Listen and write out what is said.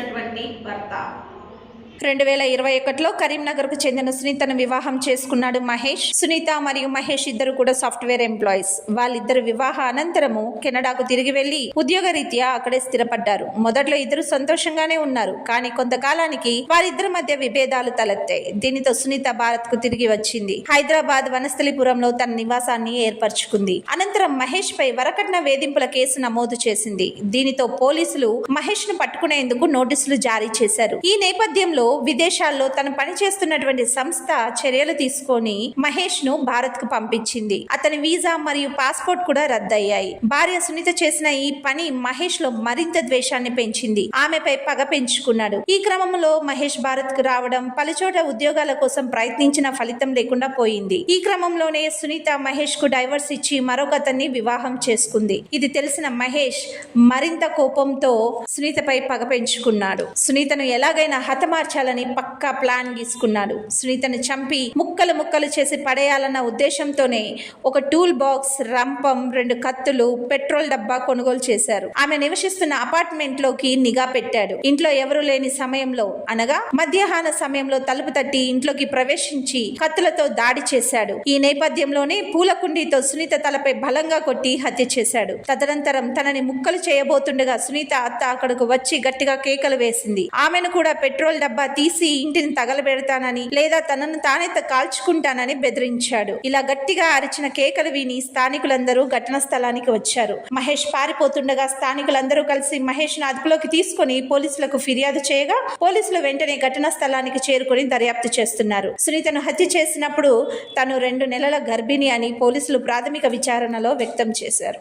చేసినటువంటి భర్త. 2021లో కరీంనగర్కు చెందిన సునీతను వివాహం చేసుకున్నాడు మహేష్. సునీత మరియు మహేష్ ఇద్దరు కూడా సాఫ్ట్వేర్ ఎంప్లాయీస్. వాళ్ళిద్దరు వివాహ అనంతరము కెనడాకు తిరిగి వెళ్లి ఉద్యోగరీత్యా అక్కడే స్థిరపడ్డారు. మొదట్లో ఇద్దరు సంతోషంగానే ఉన్నారు. కానీ కొంతకాలానికి వారిద్దరి మధ్య విభేదాలు తలెత్తాయి. దీనితో సునీత భారత్ కు తిరిగి వచ్చింది. హైదరాబాద్ వనస్థలిపురంలో తన నివాసాన్ని ఏర్పరచుకుంది. అనంతరం మహేష్ పై వరకట్న వేధింపుల కేసు నమోదు చేసింది. దీనితో పోలీసులు మహేష్ ను పట్టుకునేందుకు నోటీసులు జారీ చేశారు. ఈ నేపథ్యంలో విదేశాల్లో తను పనిచేస్తున్నటువంటి సంస్థ చర్యలు తీసుకొని మహేష్ ను భారత్ కు పంపించింది. అతని వీసా మరియు పాస్పోర్ట్ కూడా రద్దయ్యాయి. భార్య సునీత చేసిన ఈ పని మహేష్ లో మరింత ద్వేషాన్ని పెంచింది. ఆమెపై పగ పెంచుకున్నాడు. ఈ క్రమంలో మహేష్ భారత్ కు రావడం, పలుచోట ఉద్యోగాల కోసం ప్రయత్నించిన ఫలితం లేకుండా పోయింది. ఈ క్రమంలోనే సునీత మహేష్ కు డైవర్స్ ఇచ్చి మరొక అతన్ని వివాహం చేసుకుంది. ఇది తెలిసిన మహేష్ మరింత కోపంతో సునీతపై పగ పెంచుకున్నాడు. సునీతను ఎలాగైనా హతమార్చాలని పక్కా ప్లాన్ గీసుకున్నాడు. సునీతను చంపి ముక్కలు ముక్కలు చేసి పడేయాలన్న ఉద్దేశంతోనే ఒక టూల్ బాక్స్, రంపం, 2 కత్తులు, పెట్రోల్ డబ్బా కొనుగోలు చేశారు. ఆమె నివసిస్తున్న అపార్ట్మెంట్ లోకి నిఘా పెట్టాడు. ఇంట్లో ఎవరూ లేని సమయంలో అనగా మధ్యాహ్న సమయంలో తలుపు తట్టి ఇంట్లోకి ప్రవేశించి కత్తులతో దాడి చేశాడు. ఈ నేపథ్యంలోనే పూలకుండీతో సునీత తలపై బలంగా కొట్టి హత్య చేశాడు. తదనంతరం తనని ముక్కలు చేయబోతుండగా సునీత అత్త అక్కడకు వచ్చి గట్టిగా కేకలు వేసింది. ఆమెను కూడా పెట్రోల్ డబ్బా తీసి ఇంటిని తగలబెడతానని లేదా తనను తానే కాల్చుకుంటానని బెదిరించాడు. ఇలా గట్టిగా అరిచిన కేకలు విని స్థానికులందరూ ఘటనా స్థలానికి వచ్చారు. మహేష్ పారిపోతుండగా స్థానికులందరూ కలిసి మహేష్ ను అదుపులోకి తీసుకుని పోలీసులకు ఫిర్యాదు చేయగా పోలీసులు వెంటనే ఘటనా స్థలానికి చేరుకుని దర్యాప్తు చేస్తున్నారు. సునీతను హత్య చేసినప్పుడు తను 2 నెలల గర్భిణి అని పోలీసులు ప్రాథమిక విచారణలో వ్యక్తం చేశారు.